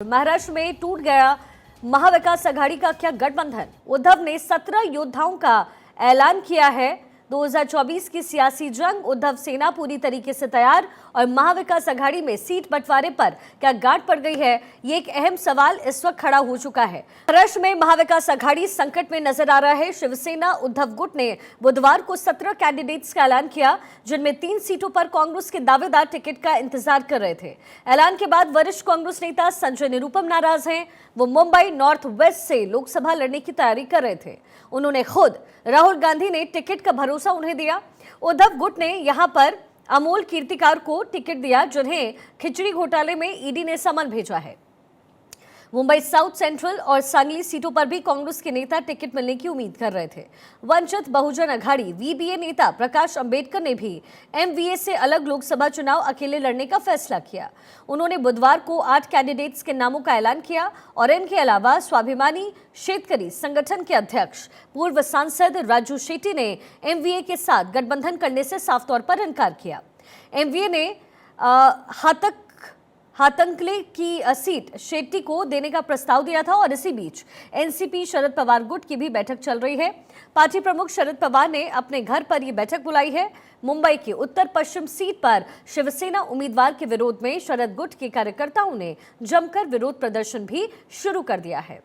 महाराष्ट्र में टूट गया महाविकास आघाड़ी का क्या गठबंधन। उद्धव ने 17 योद्धाओं का ऐलान किया है। 2024 की सियासी जंग, उद्धव सेना पूरी तरीके से तैयार और महाविकास आघाड़ी में सीट बंटवारे पर क्या गांठ पड़ गई है, ये एक अहम सवाल इस वक्त खड़ा हो चुका है। महाराष्ट्र में महाविकास आघाड़ी संकट में नजर आ रहा है। शिवसेना उद्धव गुट ने बुधवार को 17 कैंडिडेट्स का ऐलान किया, जिनमें 3 सीटों पर कांग्रेस के दावेदार टिकट का इंतजार कर रहे थे। ऐलान के बाद वरिष्ठ कांग्रेस नेता संजय निरुपम नाराज हैं। वो मुंबई नॉर्थ वेस्ट से लोकसभा लड़ने की तैयारी कर रहे थे। उन्होंने खुद राहुल गांधी ने टिकट का भरोसा उन्हें दिया। उद्धव गुट ने यहां पर अमोल कीर्तिकार को टिकट दिया, जिन्हें खिचड़ी घोटाले में ईडी ने समन भेजा है। मुंबई साउथ सेंट्रल और सांगली सीटों पर भी कांग्रेस के नेता टिकट मिलने की उम्मीद कर रहे थे। वंचित बहुजन अघाड़ी वीबीए नेता प्रकाश अंबेडकर ने भी एमवीए से अलग लोकसभा चुनाव अकेले लड़ने का फैसला किया। उन्होंने बुधवार को 8 कैंडिडेट्स के नामों का ऐलान किया और इनके अलावा स्वाभिमानी शेतकरी संगठन के अध्यक्ष पूर्व सांसद राजू शेट्टी ने एमवीए के साथ गठबंधन करने से साफ तौर पर इनकार किया। एमवीए ने हातंकले की सीट शेट्टी को देने का प्रस्ताव दिया था और इसी बीच एनसीपी शरद पवार गुट की भी बैठक चल रही है। पार्टी प्रमुख शरद पवार ने अपने घर पर यह बैठक बुलाई है। मुंबई की उत्तर पश्चिम सीट पर शिवसेना उम्मीदवार के विरोध में शरद गुट के कार्यकर्ताओं ने जमकर विरोध प्रदर्शन भी शुरू कर दिया है।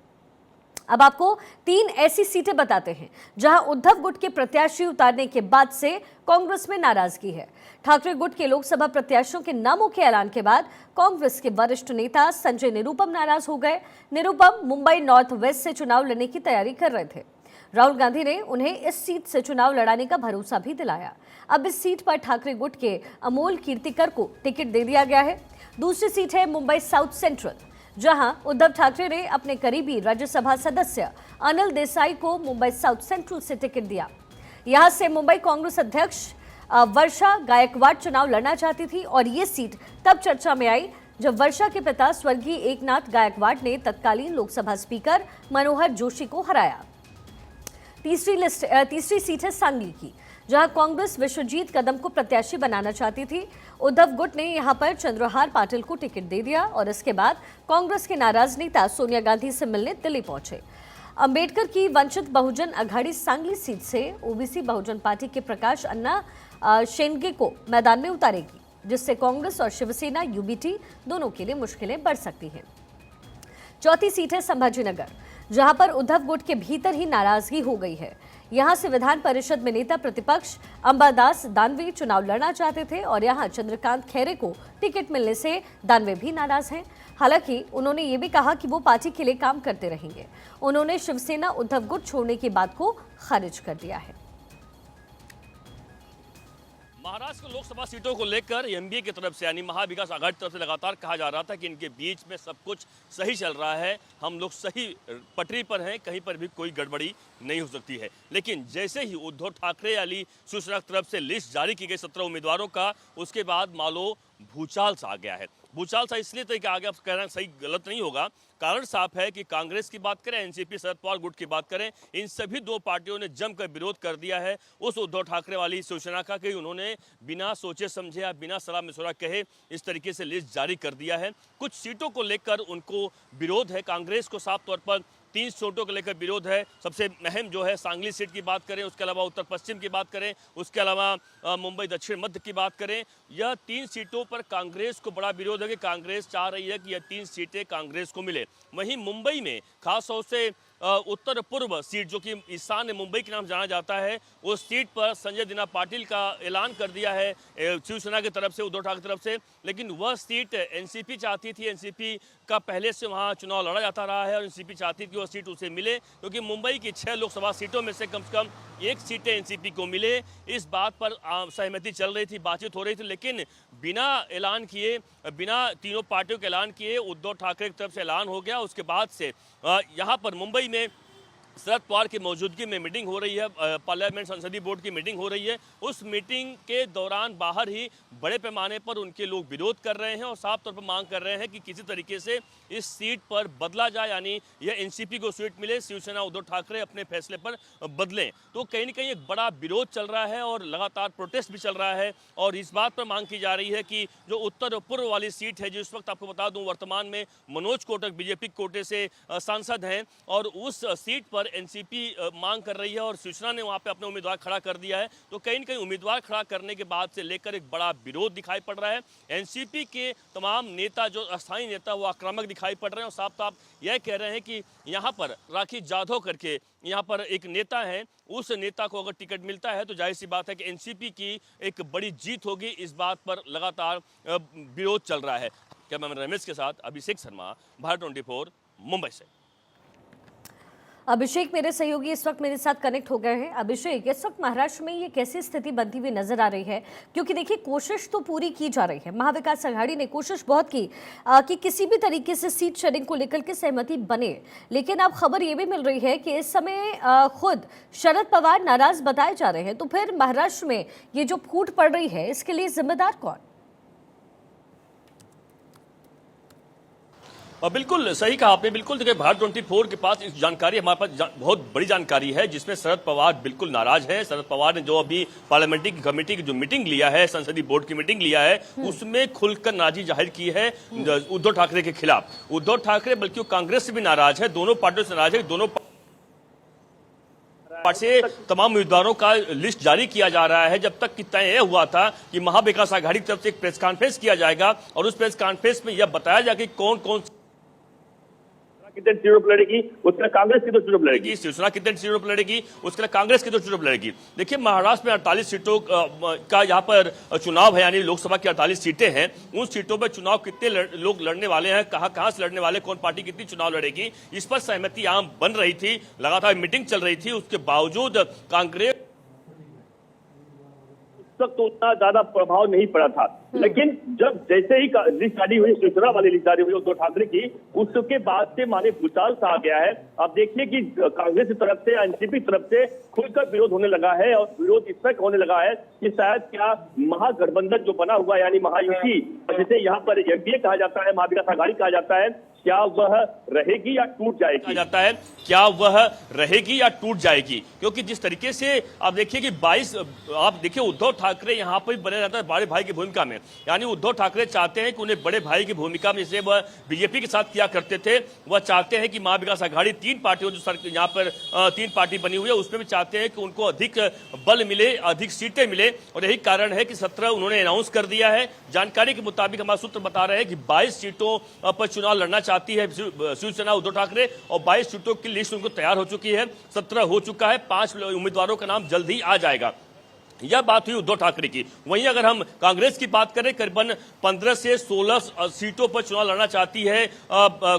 अब आपको 3 ऐसी सीटें बताते हैं जहां उद्धव गुट के प्रत्याशी उतारने के बाद से कांग्रेस में नाराजगी है। ठाकरे गुट के लोकसभा प्रत्याशियों के नामों के ऐलान के बाद कांग्रेस के वरिष्ठ नेता संजय निरुपम नाराज हो गए। निरुपम मुंबई नॉर्थ वेस्ट से चुनाव लड़ने की तैयारी कर रहे थे। राहुल गांधी ने उन्हें इस सीट से चुनाव लड़ाने का भरोसा भी दिलाया। अब इस सीट पर ठाकरे गुट के अमोल कीर्तिकर को टिकट दे दिया गया है। दूसरी सीट है मुंबई साउथ सेंट्रल, जहां उद्धव ठाकरे ने अपने करीबी राज्यसभा सदस्य अनिल देसाई को मुंबई साउथ सेंट्रल से टिकट दिया। यहां से मुंबई कांग्रेस अध्यक्ष वर्षा गायकवाड़ चुनाव लड़ना चाहती थी और ये सीट तब चर्चा में आई जब वर्षा के पिता स्वर्गीय एकनाथ गायकवाड़ ने तत्कालीन लोकसभा स्पीकर मनोहर जोशी को हराया। तीसरी सीट है सांगली की, जहां कांग्रेस विश्वजीत कदम को प्रत्याशी बनाना चाहती थी। उद्धव गुट ने यहां पर चंद्रहार पाटिल को टिकट दे दिया और इसके बाद कांग्रेस के नाराज नेता सोनिया गांधी से मिलने दिल्ली पहुंचे। अंबेडकर की वंचित बहुजन अघाड़ी सांगली सीट से ओबीसी बहुजन पार्टी के प्रकाश अन्ना शेंडगे को मैदान में उतारेगी, जिससे कांग्रेस और शिवसेना यूबीटी दोनों के लिए मुश्किलें बढ़ सकती हैं। चौथी सीट है संभाजीनगर, जहां पर उद्धव गुट के भीतर ही नाराजगी हो गई है। यहां से विधान परिषद में नेता प्रतिपक्ष अंबादास दानवे चुनाव लड़ना चाहते थे और यहां चंद्रकांत खैरे को टिकट मिलने से दानवे भी नाराज हैं। हालांकि उन्होंने ये भी कहा कि वो पार्टी के लिए काम करते रहेंगे। उन्होंने शिवसेना उद्धव गुट छोड़ने की बात को खारिज कर दिया है। महाराष्ट्र की लोकसभा सीटों को लेकर एमबीए की तरफ से यानी महाविकास आघाड़ी की तरफ से लगातार कहा जा रहा था कि इनके बीच में सब कुछ सही चल रहा है, हम लोग सही पटरी पर हैं, कहीं पर भी कोई गड़बड़ी नहीं हो सकती है। लेकिन जैसे ही उद्धव ठाकरे वाली शिवसेना की तरफ से लिस्ट जारी की गई 17 उम्मीदवारों का, उसके बाद मानो भूचाल सा आ गया है। भूचाल सा इसलिए तो कि आगे आप कहना सही गलत नहीं होगा, कारण साफ है कि कांग्रेस की बात करें, एनसीपी शरद पवार गुट की बात करें, इन सभी 2 पार्टियों ने जमकर विरोध कर दिया है उस उद्धव ठाकरे वाली शिवसेना का कि उन्होंने बिना सोचे समझे या बिना सलाह मशवरा कहे इस तरीके से लिस्ट जारी कर दिया है। कुछ सीटों को लेकर उनको विरोध है, कांग्रेस को साफ तौर पर 3 सीटों को लेकर विरोध है। सबसे अहम जो है सांगली सीट की बात करें, उसके अलावा उत्तर पश्चिम की बात करें, उसके अलावा मुंबई दक्षिण मध्य की बात करें, यह 3 सीटों पर कांग्रेस को बड़ा विरोध है कि कांग्रेस चाह रही है कि यह 3 सीटें कांग्रेस को मिले। वहीं मुंबई में खासतौर से उत्तर पूर्व सीट जो कि ईशान्य मुंबई के नाम जाना जाता है, उस सीट पर संजय दिना पाटिल का ऐलान कर दिया है शिवसेना की तरफ से, उद्धव ठाकरे की तरफ से। लेकिन वह सीट एनसीपी चाहती थी, एनसीपी का पहले से वहां चुनाव लड़ा जाता रहा है और एनसीपी चाहती थी कि वह सीट उसे मिले, क्योंकि मुंबई की 6 लोकसभा सीटों में से कम 1 सीटें एनसीपी को मिले। इस बात पर सहमति चल रही थी, बातचीत हो रही थी, लेकिन बिना ऐलान किए, बिना तीनों पार्टियों के ऐलान किए उद्धव ठाकरे की तरफ से ऐलान हो गया। उसके बाद से यहाँ पर मुंबई में शरद पवार की मौजूदगी में मीटिंग हो रही है, पार्लियामेंट संसदीय बोर्ड की मीटिंग हो रही है। उस मीटिंग के दौरान बाहर ही बड़े पैमाने पर उनके लोग विरोध कर रहे हैं और साफ तौर पर मांग कर रहे हैं कि किसी तरीके से इस सीट पर बदला जाए, यानी यह एनसीपी को सीट मिले, शिवसेना उद्धव ठाकरे अपने फैसले पर बदलें। तो कहीं ना कहीं एक बड़ा विरोध चल रहा है और लगातार प्रोटेस्ट भी चल रहा है और इस बात पर मांग की जा रही है कि जो उत्तर और पूर्व वाली सीट है, जिस वक्त आपको बता दूं वर्तमान में मनोज कोटक बीजेपी कोटे से सांसद हैं और उस सीट पर एनसीपी मांग कर रही है और शिवसेना ने वहां पे अपना उम्मीदवार खड़ा कर दिया है। तो कहीं ना कहीं उम्मीदवार खड़ा करने के बाद से लेकर एक बड़ा विरोध दिखाई पड़ रहा है। एनसीपी के तमाम नेता, जो अस्थायी नेता, वो आक्रामक दिखाई पड़ रहे हैं और साफ साफ यह कह रहे हैं कि यहाँ पर राखी जाधव करके यहाँ पर एक नेता है, उस नेता को अगर टिकट मिलता है तो जाहिर सी बात है कि एनसीपी की एक बड़ी जीत होगी। इस बात पर लगातार विरोध चल रहा है। कैमरामैन रमेश के साथ अभिषेक शर्मा, भारत 24 मुंबई से। अभिषेक मेरे सहयोगी इस वक्त मेरे साथ कनेक्ट हो गए हैं। अभिषेक, इस वक्त महाराष्ट्र में ये कैसी स्थिति बनती हुई नजर आ रही है? क्योंकि देखिए, कोशिश तो पूरी की जा रही है, महाविकास आघाड़ी ने कोशिश बहुत की कि किसी भी तरीके से सीट शेयरिंग को लेकर के सहमति बने, लेकिन अब खबर ये भी मिल रही है कि इस समय खुद शरद पवार नाराज बताए जा रहे हैं। तो फिर महाराष्ट्र में ये जो फूट पड़ रही है, इसके लिए जिम्मेदार कौन? और बिल्कुल सही कहा आपने। बिल्कुल देखिए, भारत 24 के पास इस जानकारी, हमारे पास बहुत बड़ी जानकारी है जिसमें शरद पवार बिल्कुल नाराज है। शरद पवार ने जो अभी पार्लियामेंट्री कमेटी की जो मीटिंग लिया है, संसदीय बोर्ड की मीटिंग लिया है, उसमें खुलकर नाराजगी जाहिर की है उद्धव ठाकरे के खिलाफ। उद्धव ठाकरे बल्कि कांग्रेस से भी नाराज है, दोनों पार्टियों से नाराज है। दोनों पार्टी से तमाम उम्मीदवारों का लिस्ट जारी किया जा रहा है। जब तक कि तय हुआ था कि महाविकास आघाड़ी की तरफ से एक प्रेस कॉन्फ्रेंस किया जाएगा और उस प्रेस कॉन्फ्रेंस में यह बताया जाएगा कि कौन कौन कितने सीटों पर लड़ेगी, उसके कांग्रेस की 2 सीटों पर लड़ेगी, शिवसेना कितने सीटों पर लड़ेगी, उसके कांग्रेस की 2 सीटों पर लड़ेगी। देखिए, महाराष्ट्र में 48 सीटों का यहाँ पर चुनाव है, यानी लोकसभा की 48 सीटें हैं। उन सीटों पर चुनाव कितने लोग लड़ने वाले हैं, कहां से लड़ने वाले, कौन पार्टी कितनी चुनाव लड़ेगी, इस पर सहमति आम बन रही थी। लगातार मीटिंग चल रही थी। उसके बावजूद कांग्रेस तक तो उतना ज्यादा प्रभाव नहीं पड़ा था, लेकिन जब जैसे ही लिस्ट जारी हुई, शिवसेना वाली लिस्ट जारी हुई उद्धव ठाकरे की, उसके बाद से माने भूचाल सा आ गया है। आप देखिए कि कांग्रेस की तरफ से, एनसीपी की तरफ से खुलकर विरोध होने लगा है और विरोध इस तक होने लगा है कि शायद क्या महागठबंधन जो बना हुआ, यानी महायुति, जिसे यहाँ पर एनडीए कहा जाता है, महाविकास आघाड़ी कहा जाता है, क्या वह रहेगी या टूट जाएगी? जाता है क्या वह रहेगी या टूट जाएगी? क्योंकि जिस तरीके से आप देखिए कि 22, आप देखिए उद्धव ठाकरे यहाँ पर बने रहता है बड़े भाई की भूमिका में, यानी उद्धव ठाकरे चाहते हैं कि उन्हें बड़े भाई की भूमिका में, जैसे वह बीजेपी के साथ किया करते थे, वह चाहते हैं कि महाविकास आघाड़ी 3 पार्टियों जो यहाँ पर 3 पार्टी बनी हुई है, उसमें भी चाहते हैं कि उनको अधिक बल मिले, अधिक सीटें मिले। और यही कारण है कि 17 उन्होंने अनाउंस कर दिया है। जानकारी के मुताबिक हमारे सूत्र बता रहे हैं कि 22 सीटों पर चुनाव लड़ना चाहती है शिवसेना उद्धव ठाकरे और 22 सीटों की लिस्ट उनको तैयार हो चुकी है। 17 हो चुका है, 5 उम्मीदवारों का नाम जल्द ही आ जाएगा। यह बात हुई उद्धव ठाकरे की। वहीं अगर हम कांग्रेस की बात करें, करीबन 15 से 16 सीटों पर चुनाव लड़ना चाहती है,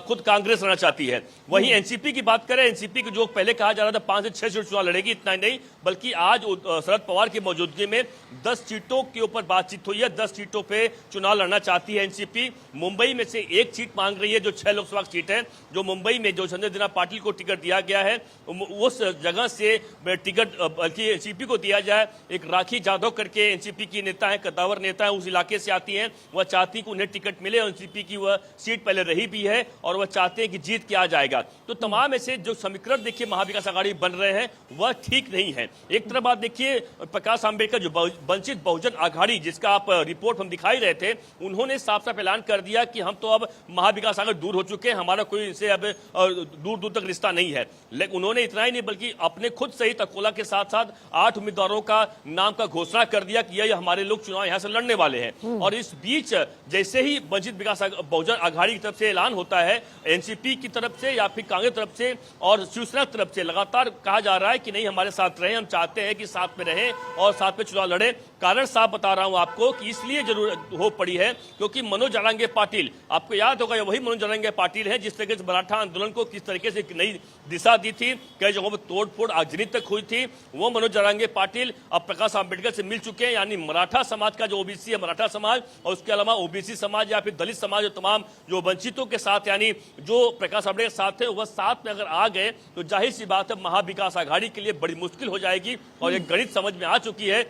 खुद कांग्रेस लड़ना चाहती है। वहीं एनसीपी की बात करें, एनसीपी की जो पहले कहा जा रहा था 5 से 6 सीट चुनाव लड़ेगी, इतना ही नहीं बल्कि आज शरद पवार की मौजूदगी में 10 सीटों के ऊपर बातचीत हुई है। 10 सीटों पर चुनाव लड़ना चाहती है एनसीपी। मुंबई में से 1 सीट मांग रही है, जो 6 लोकसभा सीट है, जो मुंबई में जो संजय दिना पाटिल को टिकट दिया गया है, उस जगह से टिकट बल्कि एनसीपी को दिया जाए। एक राखी जाधव करके एनसीपी की नेता है, कद्दावर नेता है, उस इलाके से आती हैं। वह चाहती कि उन्हें टिकट मिले, एनसीपी की वह सीट पहले रही भी है और वह चाहते हैं कि जीत के आ जाएगा। तो तमाम ऐसे जो समीकरण देखिए महाविकास आघाड़ी बन रहे हैं, वह ठीक नहीं है। एक तरफ बात देखिए, प्रकाश आंबेडकर जो वंचित बहुजन आघाड़ी, जिसका आप रिपोर्ट हम दिखाई रहे थे, उन्होंने साफ साफ ऐलान कर दिया कि हम तो अब महाविकास आघाड़ी दूर हो चुके हैं, हमारा कोई इनसे अब दूर दूर तक रिश्ता नहीं है। लेकिन उन्होंने इतना ही नहीं बल्कि अपने खुद से ही तकोला के साथ साथ 8 उम्मीदवारों का नाम का घोषणा कर दिया कि ये हमारे लोग चुनाव यहां से लड़ने वाले हैं। और इस बीच जैसे ही वंचित विकास बहुजन आघाड़ी की तरफ से ऐलान होता है, एनसीपी की तरफ से या फिर कांग्रेस तरफ से और शिवसेना तरफ से लगातार कहा जा रहा है कि नहीं, हमारे साथ रहे, हम चाहते हैं कि साथ में रहें और साथ में चुनाव लड़े। कारण साफ बता रहा हूं आपको कि इसलिए जरूरत हो पड़ी है क्योंकि मनोज जारंगे पाटिल, आपको याद होगा वही मनोज जारंगे पाटिल है जिस तरीके से मराठा आंदोलन को किस तरीके से एक नई दिशा दी थी, कई जगहों पर तोड़फोड़ आगजनी तक हुई थी। वो मनोज जारंगे पाटिल अब प्रकाश आंबेडकर से मिल चुके हैं, यानी मराठा समाज का जो ओबीसी है, मराठा समाज और उसके अलावा ओबीसी समाज या फिर दलित समाज, तमाम जो वंचितों के साथ यानी जो प्रकाश आंबेडकर के साथ थे वह साथ में अगर आ गए तो जाहिर सी बात है महाविकास आघाड़ी के लिए बड़ी मुश्किल हो जाएगी और ये गणित समझ में आ चुकी है।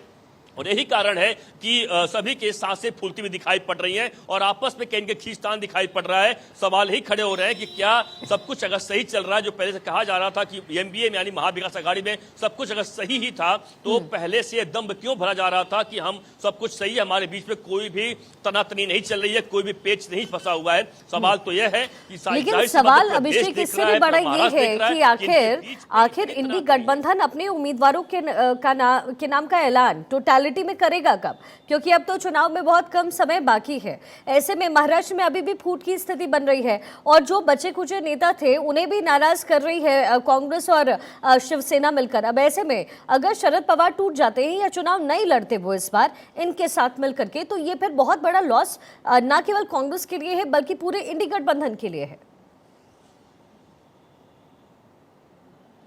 और यही कारण है कि सभी के सांसें फूलती हुई दिखाई पड़ रही हैं और आपस में कहीं खींचतान दिखाई पड़ रहा है। सवाल ही खड़े हो रहे हैं कि क्या सब कुछ अगर सही चल रहा है, जो पहले से कहा जा रहा था कि एमबीए में यानी महाविकास आघाड़ी में सब कुछ अगर सही ही था तो पहले से दम्भ क्यों भरा जा रहा था कि हम सब कुछ सही है, हमारे बीच में कोई भी तनातनी नहीं चल रही है, कोई भी पेच नहीं फंसा हुआ है। सवाल तो यह है कि लेकिन सवाल अभिषेक इससे भी बड़ा ये है कि आखिर इंडी गठबंधन अपने उम्मीदवारों के नाम का ऐलान टोटलिटी में करेगा कब, क्योंकि अब तो चुनाव में बहुत कम समय बाकी है। ऐसे में महाराष्ट्र में अभी भी फूट की स्थिति बन रही है और जो बचे कुचे नेता थे उन्हें भी नाराज कर रही है कांग्रेस और शिवसेना मिलकर। अब ऐसे में अगर शरद पवार टूट जाते हैं या चुनाव नहीं लड़ते वो इस बार इनके साथ मिलकर के, तो ये फिर बहुत बड़ा लॉस न केवल कांग्रेस के लिए है बल्कि पूरे इंडी गठबंधन के लिए है।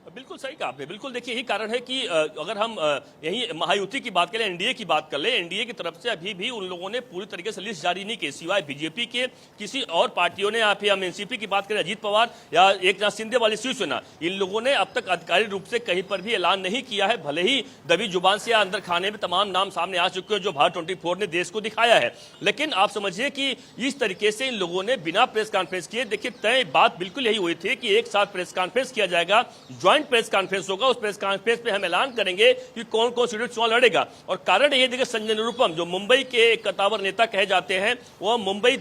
बिल्कुल सही कहा आपने। बिल्कुल देखिए यही कारण है कि अगर हम यही महायुति की बात करें, एनडीए की बात कर ले, एनडीए की तरफ से अभी भी उन लोगों ने पूरी तरीके से लिस्ट जारी नहीं की, सिवाय बीजेपी के किसी और पार्टियों ने, या फिर हम एनसीपी की बात करें अजीत पवार या एकनाथ शिंदे वाली शिवसेना, इन लोगों ने अब तक आधिकारिक रूप से कहीं पर भी ऐलान नहीं किया है। भले ही दबी जुबान से या अंदर खाने में तमाम नाम सामने आ चुके हैं जो भारत 24 ने देश को दिखाया है, लेकिन आप समझिए कि इस तरीके से इन लोगों ने बिना प्रेस कॉन्फ्रेंस किए, देखिए तय बात बिल्कुल यही हुई थी कि एक साथ प्रेस कॉन्फ्रेंस किया जाएगा, ज्वाइंट प्रेस कॉन्फ्रेंस होगा, उस प्रेस कॉन्फ्रेंस पे हम ऐलान करेंगे कि कौन कौन सीटों चुनाव लड़ेगा। और कारण ये देखिए संजय निरुपम जो मुंबई के कद्दावर नेता कहे जाते हैं, वह मुंबई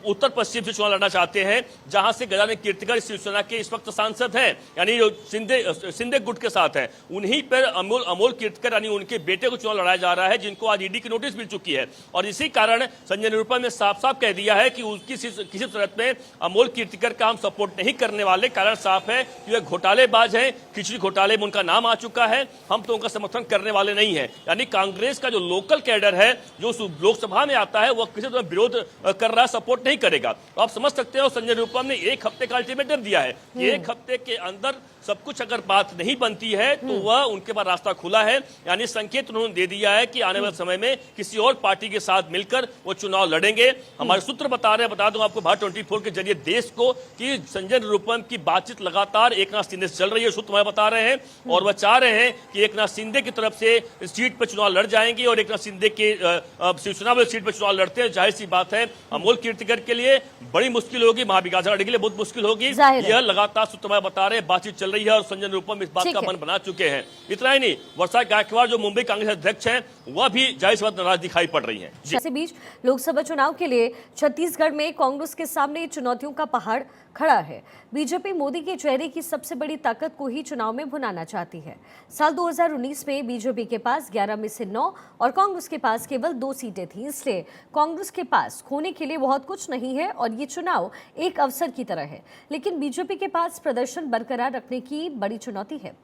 उत्तर पश्चिम से चुनाव लड़ना चाहते हैं, जहां से गजानन कीर्तिकर शिवसेना के इस वक्त सांसद हैं, यानी जो शिंदे गुट के साथ हैं, उन्हीं पर अमोल कीर्तिकर यानी उनके बेटे को चुनाव लड़ाया जा रहा है, जिनको आज ईडी की नोटिस मिल चुकी है। और इसी कारण संजय निरुपम ने साफ साफ कह दिया है कि उसकी किसी सूरत में अमोल कीर्तिकर का हम सपोर्ट नहीं करने वाले। कारण साफ है कि वे घोटालेबाज हैं, खिचड़ी घोटाले में उनका नाम आ चुका है, हम तो उनका समर्थन करने वाले नहीं है। यानी कांग्रेस का जो लोकल कैडर है जो लोकसभा में आता है वह किसी तरह विरोध कर रहा है, सपोर्ट नहीं करेगा। तो आप समझ सकते हो संजय निरुपम ने एक हफ्ते का अल्टीमेटम दिया है कि एक हफ्ते के अंदर सब कुछ अगर बात नहीं बनती है तो वह उनके पास रास्ता खुला है, यानी संकेत उन्होंने दे दिया है कि आने वाले समय में किसी और पार्टी के साथ मिलकर वो चुनाव लड़ेंगे। हमारे सूत्र बता रहे हैं, बता दूं आपको भारत 24 के जरिए देश को कि संजय निरुपम की बातचीत लगातार एकनाथ शिंदे से चल रही है, सूत्र हमें बता रहे हैं, और वह चाह रहे हैं कि एकनाथ शिंदे की तरफ से सीट पर चुनाव लड़ जाएंगे और एकनाथ शिंदे के शिवसेना वाली सीट पर चुनाव लड़ते हैं। जाहिर सी बात है अमोल कीर्तिकर के लिए बड़ी मुश्किल होगी, महाविकास आघाड़ी के लिए बहुत मुश्किल होगी। यह लगातार सूत्र हमें बता रहे हैं, बातचीत चल रही है और संजय निरुपम इस बात का मन बना चुके हैं। इतना ही नहीं, वर्षा गायकवाड़ जो मुंबई कांग्रेस अध्यक्ष हैं वह भी जाहिर सी बात नाराज दिखाई पड़ रही हैं। इसी बीच लोकसभा चुनाव के लिए छत्तीसगढ़ में कांग्रेस के सामने चुनौतियों का पहाड़ खड़ा है। बीजेपी मोदी के चेहरे की सबसे बड़ी ताकत को ही चुनाव में भुनाना चाहती है। साल 2019 में बीजेपी के पास 11 में से 9 और कांग्रेस के पास केवल 2 सीटें थीं, इसलिए कांग्रेस के पास खोने के लिए बहुत कुछ नहीं है और ये चुनाव एक अवसर की तरह है। लेकिन बीजेपी के पास प्रदर्शन बरकरार रखने की बड़ी चुनौती है।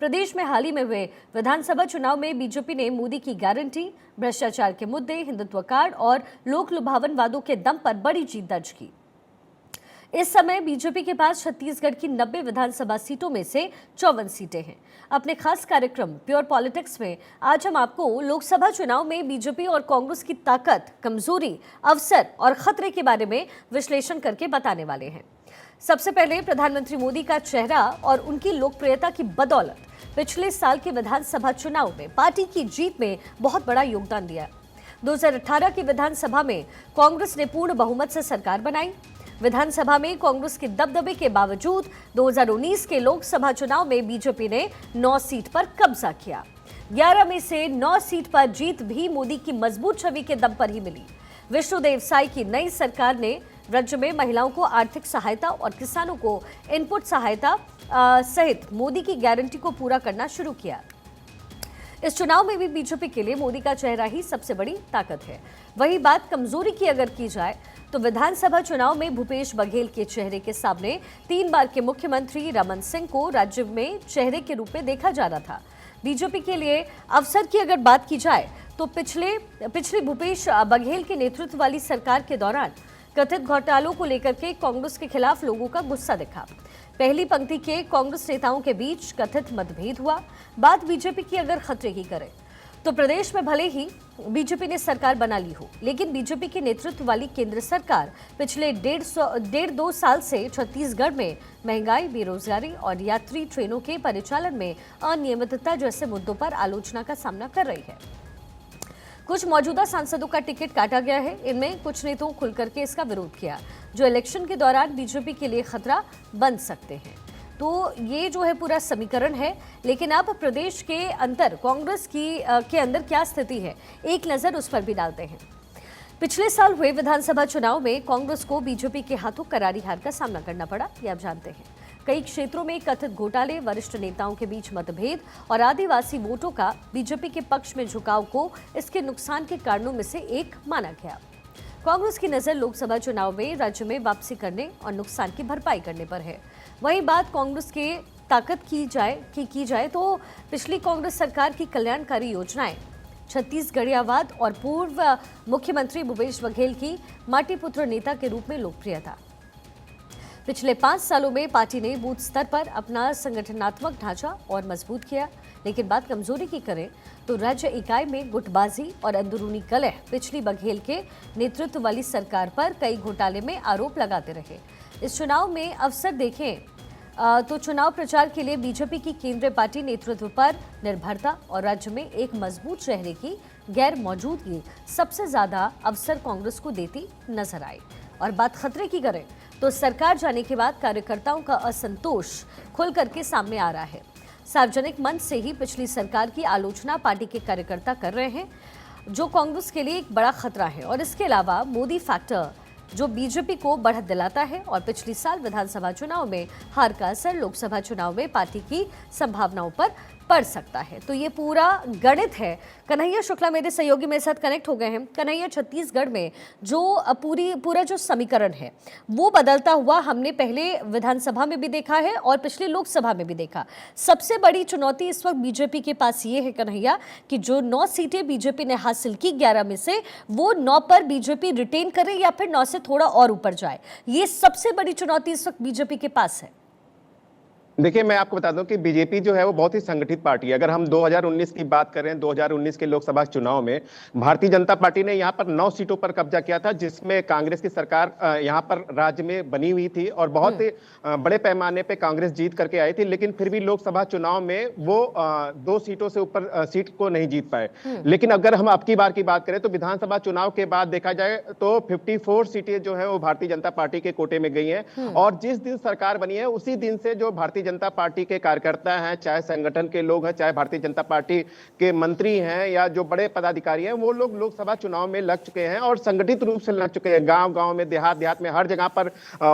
प्रदेश में हाल ही में हुए विधानसभा चुनाव में बीजेपी ने मोदी की गारंटी, भ्रष्टाचार के मुद्दे, हिंदुत्व कार्ड और लोक लुभावन वादों के दम पर बड़ी जीत दर्ज की। इस समय बीजेपी के पास छत्तीसगढ़ की 90 विधानसभा सीटों में से 54 सीटें हैं। अपने खास कार्यक्रम प्योर पॉलिटिक्स में आज हम आपको लोकसभा चुनाव में बीजेपी और कांग्रेस की ताकत, कमजोरी, अवसर और खतरे के बारे में विश्लेषण करके बताने वाले हैं। सबसे पहले प्रधानमंत्री मोदी का चेहरा और उनकी लोकप्रियता की बदौलत पिछले साल के विधानसभा चुनाव में पार्टी की जीत में बहुत बड़ा योगदान दिया। 2018 की विधानसभा में कांग्रेस ने पूर्ण बहुमत से सरकार बनाई। विधानसभा में कांग्रेस के दबदबे के बावजूद 2019 के लोकसभा चुनाव में बीजेपी ने 9 सीट पर कब्जा किया। 11 में से 9 सीट पर जीत भी मोदी की मजबूत छवि के दम पर ही मिली। विष्णुदेव साय की नई सरकार ने राज्य में महिलाओं को आर्थिक सहायता और किसानों को इनपुट सहायता सहित मोदी की गारंटी को पूरा करना शुरू किया। इस चुनाव में भी बीजेपी के लिए मोदी का चेहरा ही सबसे बड़ी ताकत है। वही बात कमजोरी की अगर की जाए तो विधानसभा चुनाव में भूपेश बघेल के चेहरे के सामने 3 बार के मुख्यमंत्री रमन सिंह को राज्य में चेहरे के रूप में देखा जा रहा था। बीजेपी के लिए अवसर की अगर बात की जाए तो पिछले भूपेश बघेल के नेतृत्व वाली सरकार के दौरान कथित घोटालों को लेकर के कांग्रेस के खिलाफ लोगों का गुस्सा दिखा। पहली पंक्ति के कांग्रेस नेताओं के बीच कथित मतभेद हुआ। बात बीजेपी की अगर खतरे की करें तो प्रदेश में भले ही बीजेपी ने सरकार बना ली हो, लेकिन बीजेपी के नेतृत्व वाली केंद्र सरकार पिछले 1.5-2 साल से छत्तीसगढ़ में महंगाई, बेरोजगारी और यात्री ट्रेनों के परिचालन में अनियमितता जैसे मुद्दों पर आलोचना का सामना कर रही है। कुछ मौजूदा सांसदों का टिकट काटा गया है। इनमें कुछ ने तो खुलकर के इसका विरोध किया, जो इलेक्शन के दौरान बीजेपी के लिए खतरा बन सकते हैं। तो ये जो है पूरा समीकरण है। लेकिन अब प्रदेश के अंदर कांग्रेस के अंदर क्या स्थिति है, एक नजर उस पर भी डालते हैं। पिछले साल हुए विधानसभा चुनाव में कांग्रेस को बीजेपी के हाथों करारी हार का सामना करना पड़ा, ये आप जानते हैं। कई क्षेत्रों में कथित घोटाले, वरिष्ठ नेताओं के बीच मतभेद और आदिवासी वोटों का बीजेपी के पक्ष में झुकाव को इसके नुकसान के कारणों में से एक माना गया। कांग्रेस की नजर लोकसभा चुनाव में राज्य में वापसी करने और नुकसान की भरपाई करने पर है। वहीं बात कांग्रेस के ताकत की जाए तो पिछली कांग्रेस सरकार की कल्याणकारी योजनाएं, छत्तीसगढ़ियावाद और पूर्व मुख्यमंत्री भूपेश बघेल की माटीपुत्र नेता के रूप में लोकप्रियता। पिछले 5 सालों में पार्टी ने बूथ स्तर पर अपना संगठनात्मक ढांचा और मजबूत किया। लेकिन बात कमजोरी की करें तो राज्य इकाई में गुटबाजी और अंदरूनी कलह पिछली बघेल के नेतृत्व वाली सरकार पर कई घोटाले में आरोप लगाते रहे। इस चुनाव में अवसर देखें तो चुनाव प्रचार के लिए बीजेपी की केंद्रीय पार्टी नेतृत्व पर निर्भरता और राज्य में एक मजबूत चेहरे की गैर मौजूदगी सबसे ज्यादा अवसर कांग्रेस को देती नजर आई। और बात खतरे की करें तो सरकार जाने के बाद कार्यकर्ताओं का असंतोष खुल करके सामने आ रहा है। सार्वजनिक मंच से ही पिछली सरकार की आलोचना पार्टी के कार्यकर्ता कर रहे हैं, जो कांग्रेस के लिए एक बड़ा खतरा है। और इसके अलावा मोदी फैक्टर जो बीजेपी को बढ़त दिलाता है और पिछले साल विधानसभा चुनाव में हार का असर लोकसभा चुनाव में पार्टी की संभावनाओं पर पड़ सकता है। तो ये पूरा गणित है। कन्हैया शुक्ला मेरे सहयोगी मेरे साथ कनेक्ट हो गए हैं। कन्हैया, छत्तीसगढ़ में जो पूरा जो समीकरण है वो बदलता हुआ हमने पहले विधानसभा में भी देखा है और पिछले लोकसभा में भी देखा। सबसे बड़ी चुनौती इस वक्त बीजेपी के पास ये है कन्हैया कि जो 9 सीटें बीजेपी ने हासिल की 11 में से, वो 9 पर बीजेपी रिटेन करे या फिर 9 से थोड़ा और ऊपर जाए। ये सबसे बड़ी चुनौती इस वक्त बीजेपी के पास है। देखिए, मैं आपको बता दूं कि बीजेपी जो है वो बहुत ही संगठित पार्टी है। अगर हम 2019 की बात करें, 2019 के लोकसभा चुनाव में भारतीय जनता पार्टी ने यहाँ पर 9 सीटों पर कब्जा किया था, जिसमें कांग्रेस की सरकार यहाँ पर राज्य में बनी हुई थी और बहुत ही बड़े पैमाने पे कांग्रेस जीत करके आई थी। लेकिन फिर भी लोकसभा चुनाव में वो 2 सीटों से ऊपर सीट को नहीं जीत पाए। लेकिन अगर हम अब की बार की बात करें तो विधानसभा चुनाव के बाद देखा जाए तो 54 सीटें जो है वो भारतीय जनता पार्टी के कोटे में गई हैं। और जिस दिन सरकार बनी है उसी दिन से जो भारतीय जनता पार्टी के कार्यकर्ता हैं, चाहे संगठन के लोग हैं, चाहे भारतीय जनता पार्टी के मंत्री हैं या जो बड़े पदाधिकारी हैं, वो लोग लोकसभा चुनाव में लग चुके हैं और संगठित रूप से लग चुके हैं। गांव-गांव में, देहात में, हर जगह पर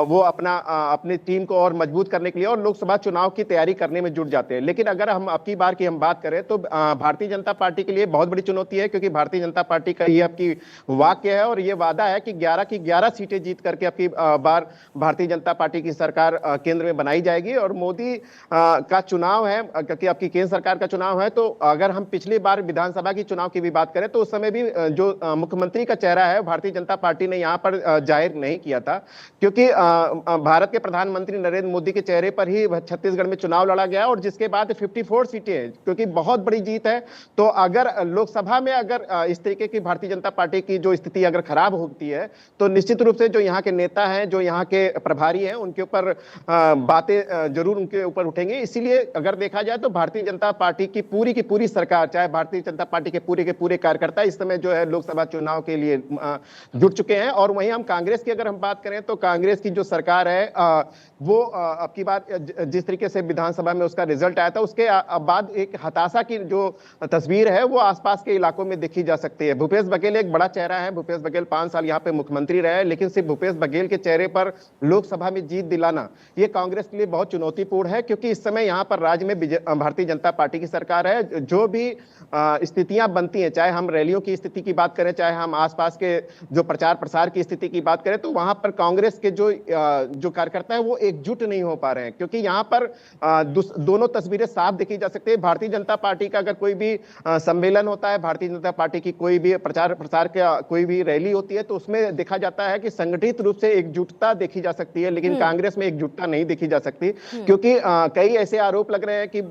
वो अपनी टीम को और मजबूत करने के लिए और लोकसभा चुनाव की तैयारी करने में जुट जाते हैं। लेकिन अगर हम अब की बार की हम बात करें तो भारतीय जनता पार्टी के लिए बहुत बड़ी चुनौती है, क्योंकि भारतीय जनता पार्टी का ये आपकी वाक्य है और ये वादा है कि 11 की 11 सीटें जीत करके अब की बार भारतीय जनता पार्टी की सरकार केंद्र में बनाई जाएगी। और मोदी का चुनाव है, क्योंकि आपकी केंद्र सरकार का चुनाव है, तो अगर हम पिछली बार विधानसभा की चुनाव की भी बात करें तो उस समय भी जो मुख्यमंत्री का चेहरा है भारतीय जनता पार्टी ने यहाँ पर जाहिर नहीं किया था, क्योंकि भारत के प्रधानमंत्री नरेंद्र मोदी के चेहरे पर ही छत्तीसगढ़ में चुनाव लड़ा गया और जिसके बाद 54 सीटें, क्योंकि बहुत बड़ी जीत है। तो अगर लोकसभा में अगर इस तरीके की भारतीय जनता पार्टी की जो स्थिति अगर खराब होती है तो निश्चित रूप से जो यहाँ के नेता हैं, जो यहाँ के प्रभारी हैं, उनके ऊपर बातें जरूर उनके ऊपर उठेंगे। इसीलिए अगर देखा जाए तो भारतीय जनता पार्टी की पूरी सरकार, चाहे भारतीय जनता पार्टी के पूरे कार्यकर्ता इस समय जो है लोकसभा चुनाव के लिए जुट चुके हैं। और वहीं हम कांग्रेस की अगर हम बात करें तो कांग्रेस की जो सरकार है वो अब की बात जिस तरीके से विधानसभा में उसका रिजल्ट आया था, उसके बाद एक हताशा की जो तस्वीर है वो आसपास के इलाकों में देखी जा सकती है। भूपेश बघेल एक बड़ा चेहरा है। भूपेश बघेल 5 साल यहाँ पे मुख्यमंत्री रहे, लेकिन सिर्फ भूपेश बघेल के चेहरे पर लोकसभा में जीत दिलाना ये कांग्रेस के लिए बहुत चुनौतीपूर्ण महत्वपूर्ण है, क्योंकि इस समय यहाँ पर राज्य में भारतीय जनता पार्टी की सरकार है। जो भी स्थितियां बनती हैं, चाहे हम रैलियों की स्थिति की बात करें, चाहे हम आसपास के जो प्रचार प्रसार की स्थिति की बात करें, तो वहां पर कांग्रेस के जो कार्यकर्ता है वो एकजुट नहीं हो पा रहे हैं, क्योंकि यहाँ पर दोनों तस्वीरें साफ देखी जा सकती है। भारतीय जनता पार्टी का अगर कोई भी सम्मेलन होता है, भारतीय जनता पार्टी की कोई भी प्रचार प्रसार का कोई भी रैली होती है, तो उसमें देखा जाता है कि संगठित रूप से एकजुटता देखी जा सकती है, लेकिन कांग्रेस में एकजुटता नहीं देखी जा सकती, क्योंकि कई ऐसे आरोप लग रहे हैं कि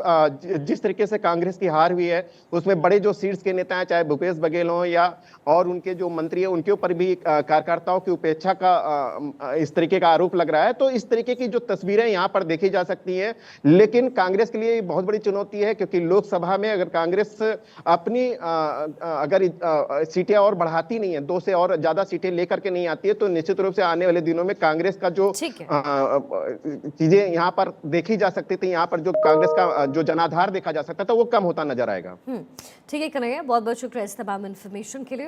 जिस तरीके से कांग्रेस की हार हुई है, उसमें बड़े जो शीर्ष के नेता हैं, चाहे भूपेश बघेल हो या और उनके जो मंत्री है, उनके ऊपर भी कार्यकर्ताओं की उपेक्षा का इस तरीके का आरोप लग रहा है। तो इस तरीके की जो तस्वीरें यहाँ पर देखी जा सकती हैं, लेकिन कांग्रेस के लिए ये बहुत बड़ी चुनौती है, क्योंकि लोकसभा में अगर कांग्रेस अपनी अगर सीटें और बढ़ाती नहीं है, 2 से और ज्यादा सीटें लेकर के नहीं आती है, तो निश्चित रूप से आने वाले दिनों में कांग्रेस का जो चीजें यहाँ पर देखी जा सकती थी, यहाँ पर जो कांग्रेस का जो जनाधार देखा जा सकता था, वो कम होता नजर आएगा। ठीक है कन्हैया, बहुत बहुत शुक्रिया इस तमाम इन्फॉर्मेशन के लिए।